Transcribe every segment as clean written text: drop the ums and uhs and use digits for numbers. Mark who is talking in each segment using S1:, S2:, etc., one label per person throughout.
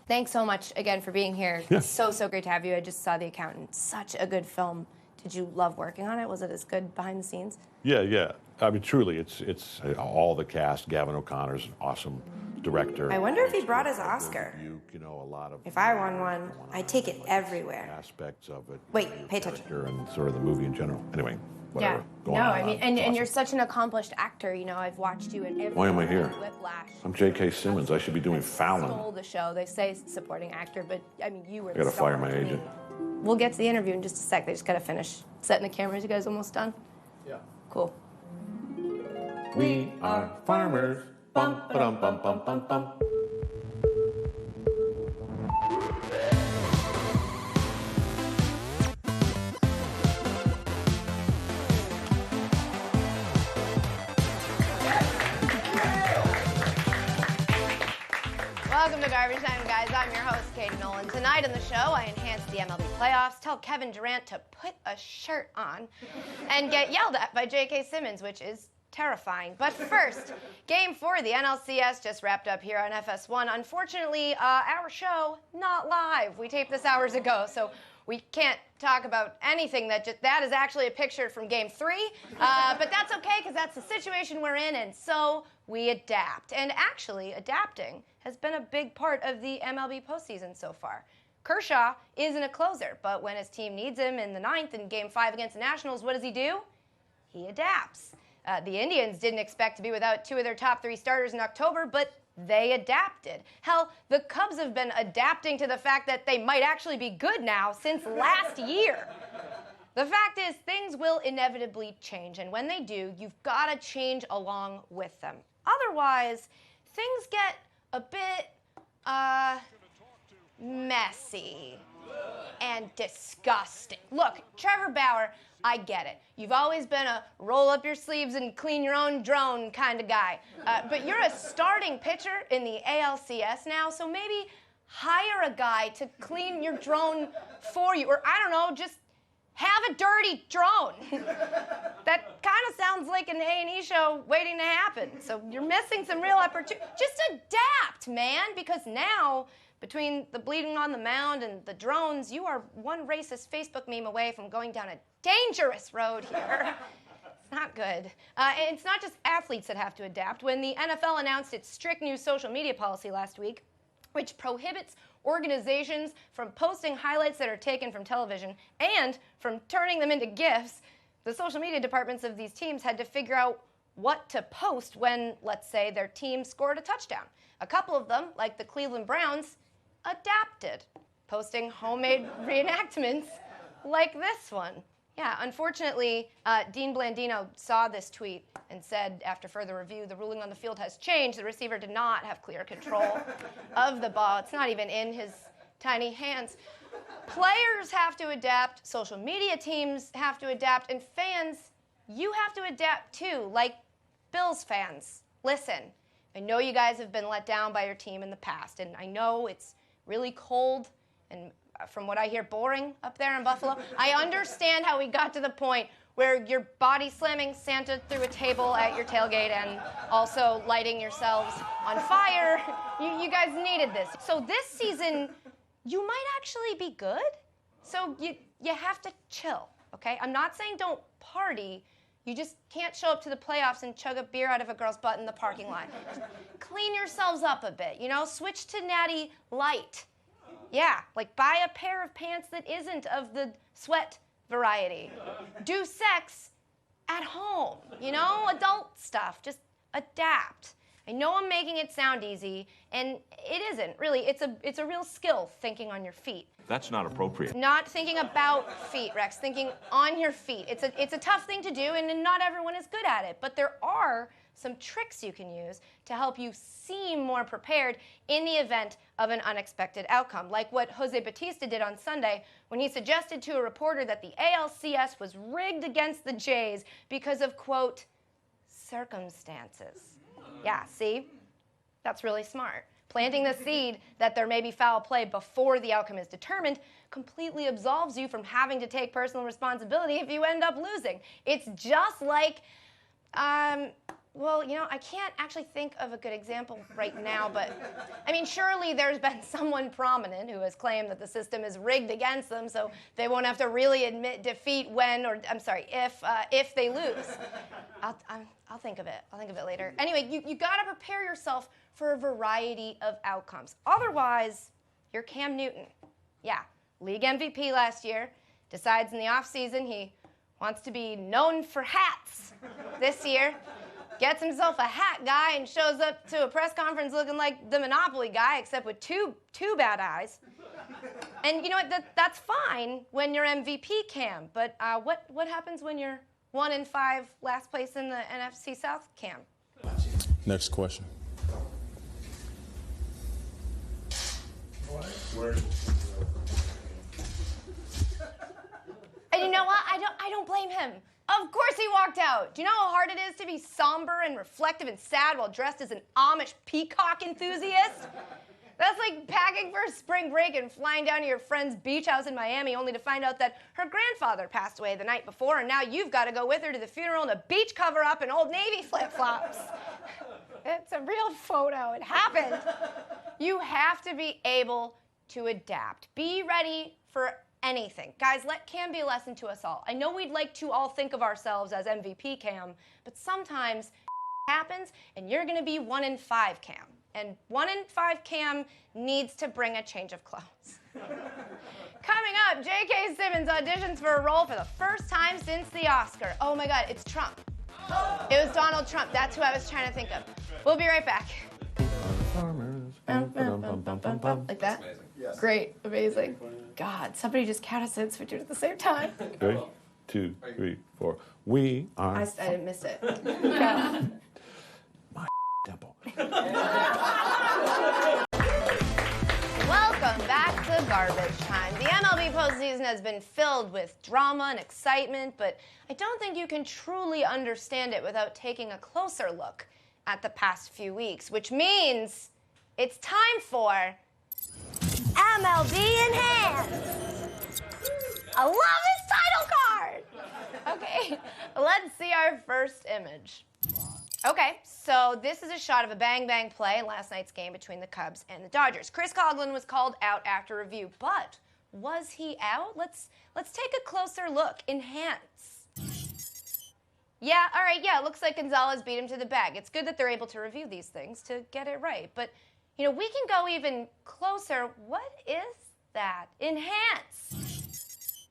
S1: Thanks so much again for being here.
S2: Yeah.
S1: So great to have you. I just saw The Accountant. Such a good film. Did you love working on it? Was it as good behind the scenes?
S2: Yeah. I mean, truly, it's all the cast. Gavin O'Connor's an awesome director.
S1: I wonder if he brought his Oscar.
S2: You know, a lot of.
S1: If I won one, I'd take it everywhere.
S2: Aspects of it.
S1: Wait, pay attention.
S2: And sort of the movie in general. Anyway, whatever.
S1: Yeah.
S2: Go
S1: no,
S2: on.
S1: I mean, and you're such an accomplished actor. You know, I've watched you in every.
S2: Why am I here?
S1: Whiplash.
S2: I'm J.K. Simmons. I should be doing Fallon.
S1: Stole the show. They say supporting actor, but I mean, you were.
S2: I gotta fire my agent.
S1: We'll get to the interview in just a sec. They just gotta finish setting the cameras. You guys almost done?
S3: Yeah.
S1: Cool.
S2: We are farmers. Bum, ba-dum, bum, bum, bum, bum.
S1: Welcome to Garbage Time, guys. I'm your host, Katie Nolan. Tonight on the show, I enhance the MLB playoffs, tell Kevin Durant to put a shirt on, and get yelled at by J.K. Simmons, which is terrifying. But first, Game 4 of the NLCS just wrapped up here on FS1. Unfortunately, our show, not live. We taped this hours ago, so we can't talk about anything that is actually a picture from Game 3. But that's okay, because that's the situation we're in, and so we adapt. And actually, adapting has been a big part of the MLB postseason so far. Kershaw isn't a closer, but when his team needs him in the 9th in Game 5 against the Nationals, what does he do? He adapts. The Indians didn't expect to be without 2 of their top 3 starters in October, but they adapted. Hell, the Cubs have been adapting to the fact that they might actually be good now since last year. The fact is, things will inevitably change, and when they do, you've got to change along with them. Otherwise, things get a bit, messy and disgusting. Look, Trevor Bauer, I get it. You've always been a roll up your sleeves and clean your own drone kind of guy. But you're a starting pitcher in the ALCS now, so maybe hire a guy to clean your drone for you. Or, I don't know, just have a dirty drone. That kind of sounds like an A&E show waiting to happen. So you're missing some real opportunity. Just adapt, man, because now, between the bleeding on the mound and the drones, you are one racist Facebook meme away from going down a dangerous road here. It's not good. And it's not just athletes that have to adapt. When the NFL announced its strict new social media policy last week, which prohibits organizations from posting highlights that are taken from television and from turning them into GIFs, the social media departments of these teams had to figure out what to post when, let's say, their team scored a touchdown. A couple of them, like the Cleveland Browns, adapted, posting homemade reenactments like this one. Yeah, unfortunately, Dean Blandino saw this tweet and said, after further review, the ruling on the field has changed. The receiver did not have clear control of the ball. It's not even in his tiny hands. Players have to adapt, social media teams have to adapt, and fans, you have to adapt too, like Bills fans. Listen, I know you guys have been let down by your team in the past, and I know it's really cold and, from what I hear, boring up there in Buffalo. I understand how we got to the point where you're body slamming Santa through a table at your tailgate and also lighting yourselves on fire. You guys needed this. So this season, you might actually be good. So you have to chill, okay? I'm not saying don't party. You just can't show up to the playoffs and chug a beer out of a girl's butt in the parking lot. Just clean yourselves up a bit, you know? Switch to Natty Light. Yeah, like buy a pair of pants that isn't of the sweat variety. Do sex at home, you know? Adult stuff. Just adapt. I know I'm making it sound easy, and it isn't, really. It's a real skill, thinking on your feet.
S2: That's not appropriate.
S1: Not thinking about feet, Rex. Thinking on your feet. It's a tough thing to do, and not everyone is good at it. But there are some tricks you can use to help you seem more prepared in the event of an unexpected outcome, like what Jose Bautista did on Sunday when he suggested to a reporter that the ALCS was rigged against the Jays because of, quote, circumstances. Yeah, see? That's really smart. Planting the seed that there may be foul play before the outcome is determined completely absolves you from having to take personal responsibility if you end up losing. It's just like, Well, I can't actually think of a good example right now, but I mean, surely there's been someone prominent who has claimed that the system is rigged against them, so they won't have to really admit defeat if they lose. I'll think of it. I'll think of it later. Anyway, you gotta prepare yourself for a variety of outcomes. Otherwise, you're Cam Newton. Yeah, league MVP last year, decides in the offseason he wants to be known for hats this year. Gets himself a hat guy and shows up to a press conference looking like the Monopoly guy, except with two bad eyes. And you know what? That's fine when you're MVP, Cam. But what happens when you're 1-5, last place in the NFC South, Cam?
S3: Next question.
S1: And you know what? I don't blame him. Of course he walked out. Do you know how hard it is to be somber and reflective and sad while dressed as an Amish peacock enthusiast? That's like packing for spring break and flying down to your friend's beach house in Miami only to find out that her grandfather passed away the night before and now you've got to go with her to the funeral in a beach cover-up and Old Navy flip-flops. It's a real photo. It happened. You have to be able to adapt. Be ready for anything. Guys, let Cam be a lesson to us all. I know we'd like to all think of ourselves as MVP Cam, but sometimes happens and you're going to be 1-5 Cam. And 1-5 Cam needs to bring a change of clothes. Coming up, J.K. Simmons auditions for a role for the first time since the Oscar. Oh my God, it's Trump. It was Donald Trump. That's who I was trying to think of. We'll be right back. Like that?
S4: Yes.
S1: Great, amazing. God, somebody just count us in, so we do it at the same time.
S2: 3, 2, 3, 4. We are.
S1: I didn't miss it. Yeah.
S2: My temple.
S1: Welcome back to Garbage Time. The MLB postseason has been filled with drama and excitement, but I don't think you can truly understand it without taking a closer look at the past few weeks, which means it's time for MLB Enhanced. I love this title card. Okay, let's see our first image. Okay, so this is a shot of a bang-bang play in last night's game between the Cubs and the Dodgers. Chris Coughlin was called out after review, but was he out? Let's take a closer look. Enhance. Yeah, all right, yeah, it looks like Gonzalez beat him to the bag. It's good that they're able to review these things to get it right, but we can go even closer. What is that? Enhance.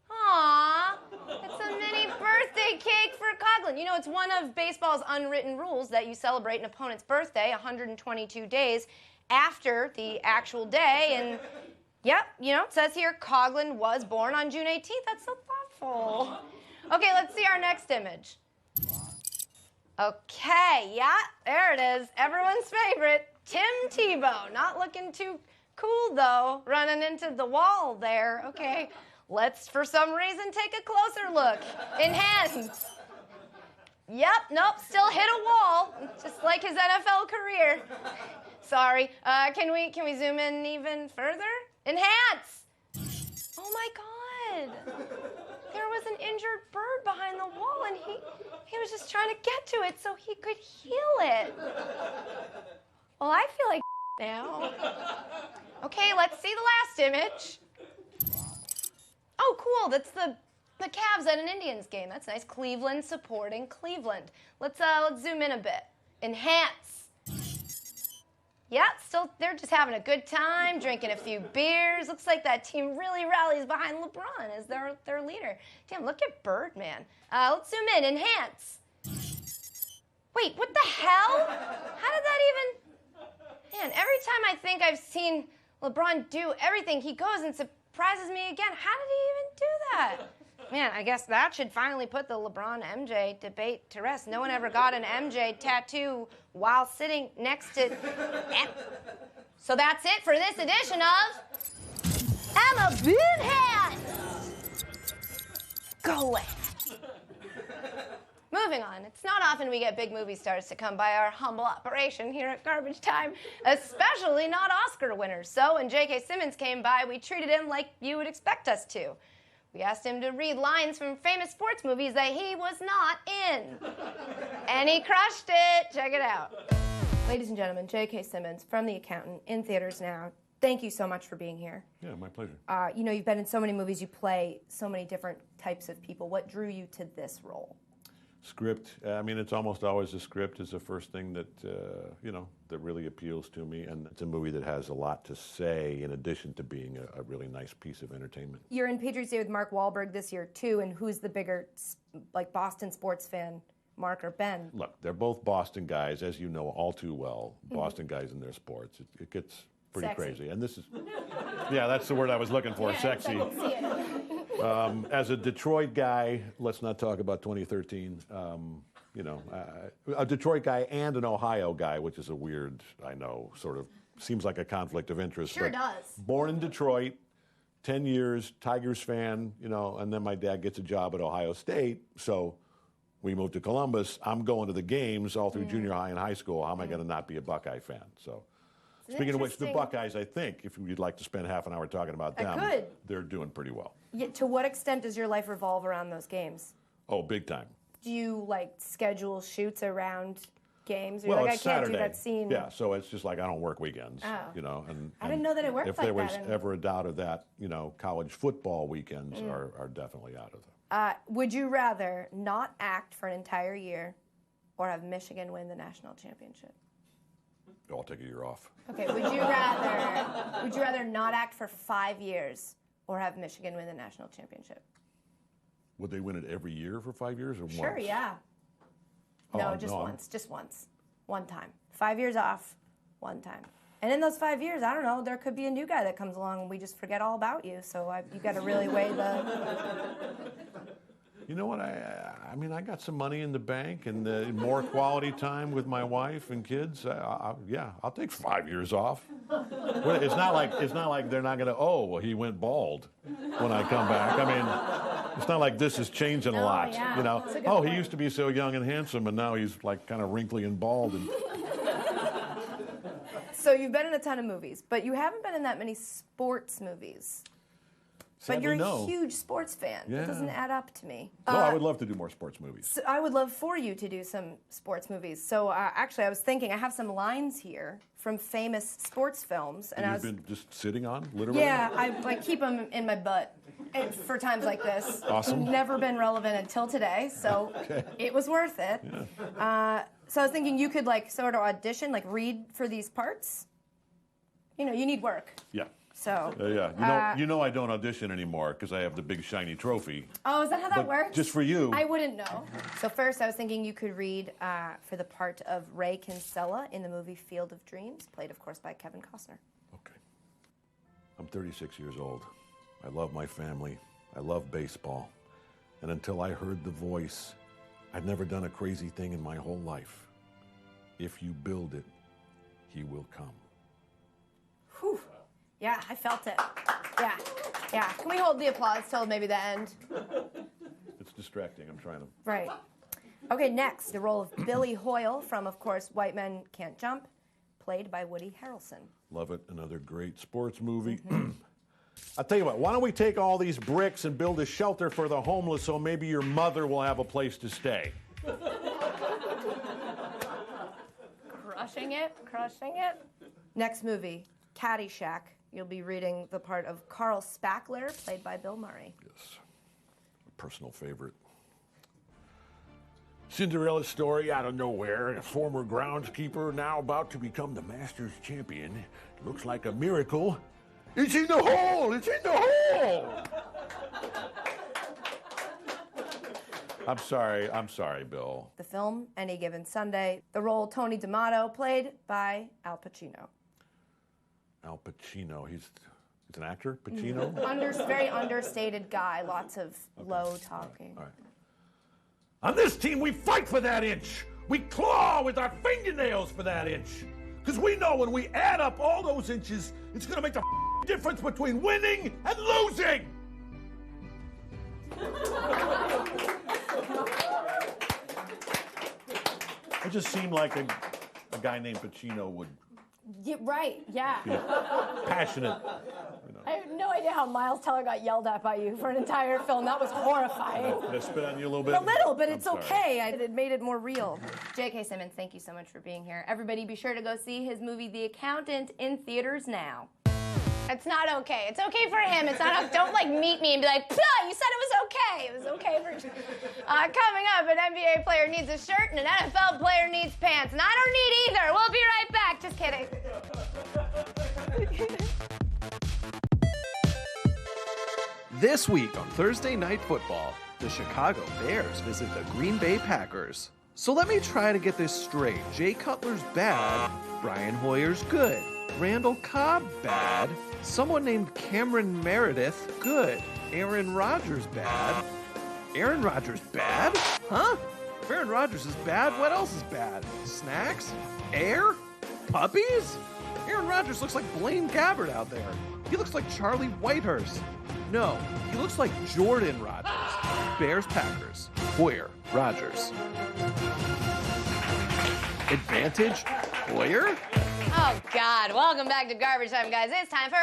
S1: Aww, it's a mini birthday cake for Coughlin. It's one of baseball's unwritten rules that you celebrate an opponent's birthday 122 days after the actual day. And, yep, it says here Coughlin was born on June 18th. That's so thoughtful. Okay, let's see our next image. Okay, yeah, there it is. Everyone's favorite, Tim Tebow. Not looking too cool, though, running into the wall there. Okay, let's, for some reason, take a closer look. Enhance. Yep, nope, still hit a wall, just like his NFL career. Sorry, can we zoom in even further? Enhance. Oh my God. There was an injured bird behind the wall, and he was just trying to get to it so he could heal it. Well, I feel like now. Okay, let's see the last image. Oh, cool, that's the Cavs at an Indians game. That's nice. Cleveland supporting Cleveland. Let's zoom in a bit. Enhance. Yeah, still, they're just having a good time, drinking a few beers. Looks like that team really rallies behind LeBron as their leader. Damn, look at Birdman. Let's zoom in. Enhance. Wait, what the hell? How did that even... Man, every time I think I've seen LeBron do everything, he goes and surprises me again. How did he even do that? Man, I guess that should finally put the LeBron-MJ debate to rest. No one ever got an MJ tattoo while sitting next to... So that's it for this edition of MLB Enhanced. Go away. Moving on, it's not often we get big movie stars to come by our humble operation here at Garbage Time, especially not Oscar winners. So when J.K. Simmons came by, we treated him like you would expect us to. We asked him to read lines from famous sports movies that he was not in. And he crushed it. Check it out. Ladies and gentlemen, J.K. Simmons from The Accountant, in theaters now. Thank you so much for being here.
S2: Yeah, my pleasure.
S1: You know, you've been in so many movies, you play so many different types of people. What drew you to this role?
S2: Script. I mean, it's almost always the script is the first thing that, you know, that really appeals to me. And it's a movie that has a lot to say in addition to being a really nice piece of entertainment.
S1: You're in Patriots Day with Mark Wahlberg this year, too. And who's the bigger, like, Boston sports fan, Mark or Ben?
S2: Look, they're both Boston guys, as you know all too well. Boston guys in their sports. It gets pretty
S1: Sexy.
S2: crazy. And this is, yeah, that's the word I was looking for, sexy. As a Detroit guy, let's not talk about 2013. You know, a Detroit guy and an Ohio guy, which is a weird, I know, sort of seems like a conflict of interest.
S1: Sure
S2: but
S1: does.
S2: Born in Detroit, 10 years, Tigers fan, you know, and then my dad gets a job at Ohio State, so we moved to Columbus. I'm going to the games all through junior high and high school. How am I going to not be a Buckeye fan? So. Speaking of which, the Buckeyes, I think, if you'd like to spend half an hour talking about them, they're doing pretty well.
S1: Yeah, to what extent does your life revolve around those games?
S2: Oh, big time.
S1: Do you, like, schedule shoots around games? Or
S2: Well,
S1: you're like,
S2: it's
S1: I can't
S2: Saturday.
S1: do that scene.
S2: Yeah, so it's just like I don't work weekends, you know. And
S1: I didn't know that it worked
S2: if
S1: like
S2: there was
S1: that.
S2: ever a doubt of that, you know, college football weekends are definitely out of them.
S1: Would you rather not act for an entire year or have Michigan win the national championship?
S2: I'll take a year off.
S1: Okay, would you rather not act for 5 years or have Michigan win the national championship?
S2: Would they win it every year for 5 years or once?
S1: Sure, yeah.
S2: Oh,
S1: No, just once. Just once. One time. 5 years off, one time. And in those 5 years, I don't know, there could be a new guy that comes along and we just forget all about you. So you got to really weigh the...
S2: You know what? I mean, I got some money in the bank and more quality time with my wife and kids. Yeah, I'll take 5 years off. Well, it's not like they're not going to. Oh, well, he went bald when I come back. I mean, it's not like this is changing a lot.
S1: Yeah.
S2: You know.
S1: That's a good
S2: Oh,
S1: point.
S2: he used to be so young and handsome, and now he's like kind of wrinkly and bald. And
S1: So you've been in a ton of movies, but you haven't been in that many sports movies. But you're a huge sports fan.
S2: Yeah.
S1: It doesn't add up to me.
S2: no, I would love to do more sports movies.
S1: So I would love for you to do some sports movies. So actually, I was thinking, I have some lines here from famous sports films. And
S2: You've been just sitting on, literally?
S1: Yeah, I keep them in my butt for times like this.
S2: Awesome.
S1: Never been relevant until today, so it was worth it. Yeah. So I was thinking you could like sort of audition, like read for these parts. You know, you need work.
S2: Yeah.
S1: So.
S2: Yeah. You know I don't audition anymore because I have the big shiny trophy.
S1: Oh, is that how that works?
S2: Just for you.
S1: I wouldn't know. So first, I was thinking you could read for the part of Ray Kinsella in the movie Field of Dreams, played, of course, by Kevin Costner.
S2: Okay. I'm 36 years old. I love my family. I love baseball. And until I heard the voice, I'd never done a crazy thing in my whole life. If you build it, he will come.
S1: Whew. Yeah, I felt it. Yeah. Can we hold the applause till maybe the end?
S2: It's distracting. I'm trying to.
S1: Right. Okay, next, the role of Billy Hoyle from, of course, White Men Can't Jump, played by Woody Harrelson.
S2: Love it. Another great sports movie. I'll tell you what, why don't we take all these bricks and build a shelter for the homeless so maybe your mother will have a place to stay?
S1: Crushing it. Next movie, Caddyshack. You'll be reading the part of Carl Spackler, played by Bill Murray.
S2: Yes. A personal favorite. Cinderella's story out of nowhere. A former groundskeeper now about to become the Masters champion. Looks like a miracle. It's in the hole! It's in the hole! I'm sorry, Bill.
S1: The film, Any Given Sunday. The role, Tony D'Amato, played by Al Pacino.
S2: Al Pacino, he's an actor, Pacino?
S1: Very understated guy, lots of low talking.
S2: All right. On this team, we fight for that inch. We claw with our fingernails for that inch. Because we know when we add up all those inches, it's going to make the difference between winning and losing. It just seemed like a guy named Pacino would
S1: Yeah, right, yeah.
S2: be passionate.
S1: I have no idea how Miles Teller got yelled at by you for an entire film. That was horrifying.
S2: Did I spit on you a little bit?
S1: A little, but it's
S2: I'm sorry.
S1: okay. It made it more real. J.K. Simmons, thank you so much for being here. Everybody be sure to go see his movie The Accountant in theaters now. It's not okay. It's okay for him. It's not. Don't like meet me and be like, you said it was okay. It was okay for. Coming up, an NBA player needs a shirt and an NFL player needs pants, and I don't need either. We'll be right back. Just kidding.
S4: This week on Thursday Night Football, the Chicago Bears visit the Green Bay Packers. So let me try to get this straight. Jay Cutler's bad, Brian Hoyer's good. Randall Cobb bad, someone named Cameron Meredith good. Aaron Rodgers bad. Aaron Rodgers bad? Huh? If Aaron Rodgers is bad, what else is bad? Snacks? Air? Puppies? Aaron Rodgers looks like Blaine Gabbert out there. He looks like Charlie Whitehurst. No, he looks like Jordan Rodgers. Bears Packers. Hoyer Rodgers. Advantage? Hoyer?
S1: Oh, God. Welcome back to Garbage Time, guys. It's time for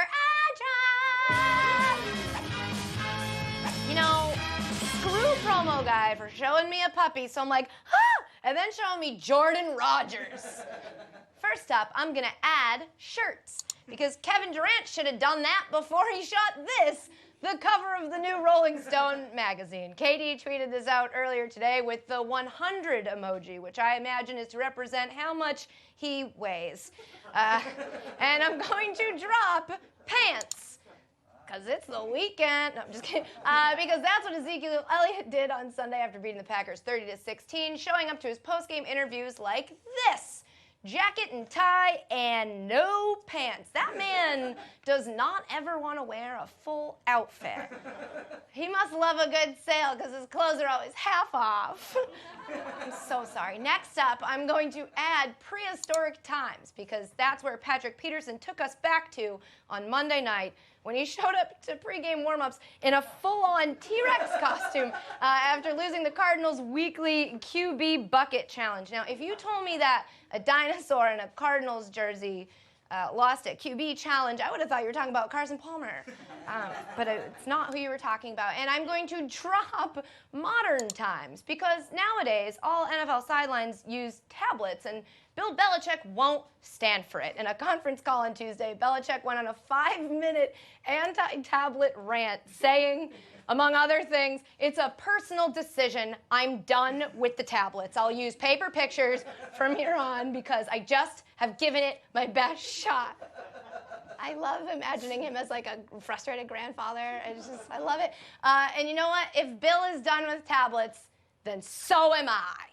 S1: You know, screw promo guy for showing me a puppy, so I'm like, and then showing me Jordan Rodgers. First up, I'm going to add shirts, because Kevin Durant should have done that before he shot this, the cover of the new Rolling Stone magazine. Katie tweeted this out earlier today with the 100 emoji, which I imagine is to represent how much he weighs. And I'm going to drop pants, because it's the weekend. No, I'm just kidding. Because that's what Ezekiel Elliott did on Sunday after beating the Packers 30-16, showing up to his post-game interviews like this. Jacket and tie and no pants. That man does not ever want to wear a full outfit. He must love a good sale because his clothes are always half off. I'm so sorry. Next up, I'm going to add prehistoric times, because that's where Patrick Peterson took us back to on Monday night when he showed up to pregame warm-ups in a full-on T-Rex costume after losing the Cardinals' weekly QB bucket challenge. Now, if you told me that a dinosaur in a Cardinals jersey lost a QB challenge, I would have thought you were talking about Carson Palmer. But it's not who you were talking about. And I'm going to drop modern times, because nowadays all NFL sidelines use tablets, and Bill Belichick won't stand for it. In a conference call on Tuesday, Belichick went on a 5-minute anti-tablet rant saying, among other things, it's a personal decision. I'm done with the tablets. I'll use paper pictures from here on because I just have given it my best shot. I love imagining him as like a frustrated grandfather. I love it. And you know what? If Bill is done with tablets, then so am I.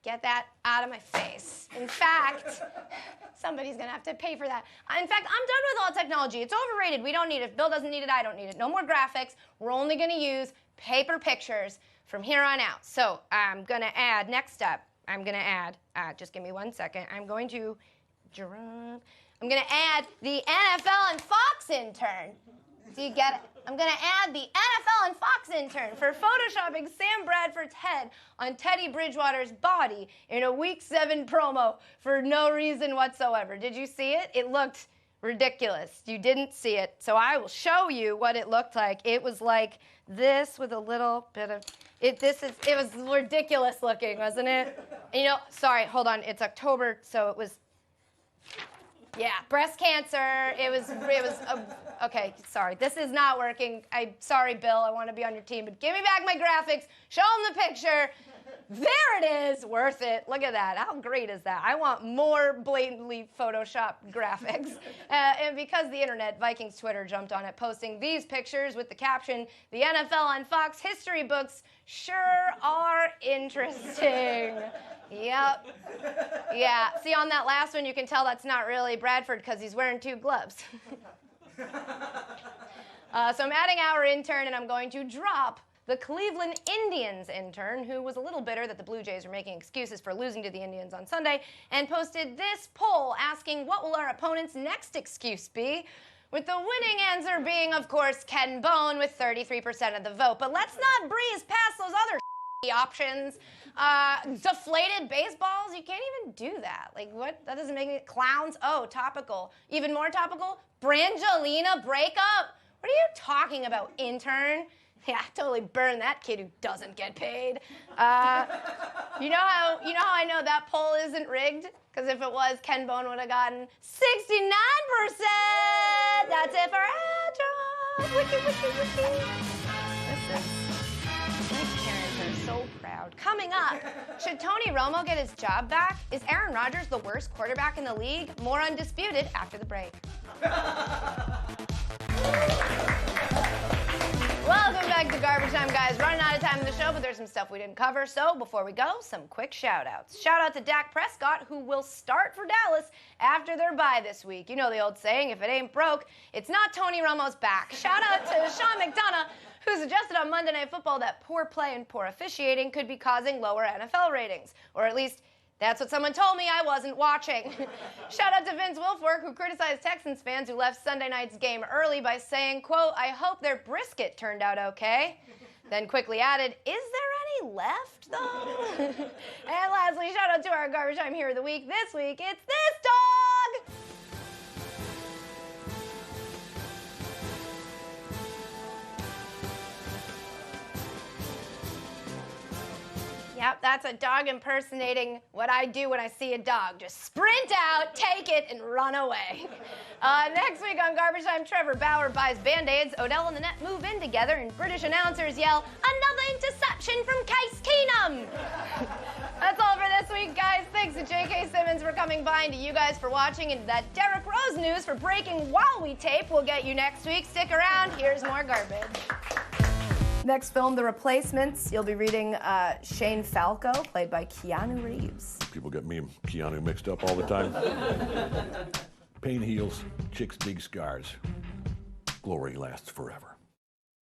S1: Get that out of my face. In fact, somebody's going to have to pay for that. In fact, I'm done with all technology. It's overrated. We don't need it. If Bill doesn't need it, I don't need it. No more graphics. We're only going to use paper pictures from here on out. So I'm going to add, next up, just give me 1 second. I'm going to add the NFL and Fox intern. So you get it? I'm going to add the NFL and Fox intern for photoshopping Sam Bradford's head on Teddy Bridgewater's body in a Week 7 promo for no reason whatsoever. Did you see it? It looked ridiculous. You didn't see it, so I will show you what it looked like. It was like this with a little bit of... It was ridiculous looking, wasn't it? You know, sorry, hold on. It's October, so it was... Yeah, breast cancer. Okay, sorry. This is not working. Sorry, Bill. I want to be on your team, but give me back my graphics. Show him the picture. There it is. Worth it. Look at that. How great is that? I want more blatantly photoshopped graphics. And because the internet, Vikings Twitter jumped on it, posting these pictures with the caption, "The NFL on Fox history books sure are interesting." Yep. Yeah. See, on that last one, you can tell that's not really Bradford because he's wearing 2 gloves. So I'm adding our intern, and I'm going to drop the Cleveland Indians intern, who was a little bitter that the Blue Jays were making excuses for losing to the Indians on Sunday, and posted this poll asking, what will our opponent's next excuse be? With the winning answer being, of course, Ken Bone with 33% of the vote. But let's not breeze past those other options. Deflated baseballs, you can't even do that. Like, what? That doesn't make any... Clowns, oh, topical. Even more topical, Brangelina breakup. What are you talking about, intern? Yeah, totally burn that kid who doesn't get paid. You know how I know that poll isn't rigged? Because if it was, Ken Bone would have gotten 69%. That's it for Astros. Wiki, wiki, wiki. My parents are so proud. Coming up, should Tony Romo get his job back? Is Aaron Rodgers the worst quarterback in the league? More undisputed after the break. Welcome back to Garbage Time, guys. Running out of time in the show, but there's some stuff we didn't cover. So before we go, some quick shout-outs. Shout out to Dak Prescott, who will start for Dallas after their bye this week. You know the old saying, if it ain't broke, it's not Tony Romo's back. Shout out to Sean McDonough, who suggested on Monday Night Football that poor play and poor officiating could be causing lower NFL ratings. Or at least, that's what someone told me. I wasn't watching. Shout out to Vince Wilfork, who criticized Texans fans who left Sunday night's game early by saying, quote, "I hope their brisket turned out okay." Then quickly added, "Is there any left, though?" And lastly, shout out to our Garbage Time Hero of the Week. This week, it's this dog! Yep, that's a dog impersonating what I do when I see a dog. Just sprint out, take it, and run away. Next week on Garbage Time, Trevor Bauer buys Band-Aids, Odell and the Net move in together, and British announcers yell, "Another interception from Case Keenum!" That's all for this week, guys. Thanks to J.K. Simmons for coming by, and to you guys for watching, and that Derrick Rose news for breaking while we tape will get you next week. Stick around. Here's more garbage. Next film, The Replacements. You'll be reading Shane Falco, played by Keanu Reeves.
S2: People get me and Keanu mixed up all the time. Pain heals, chicks dig scars. Glory lasts forever.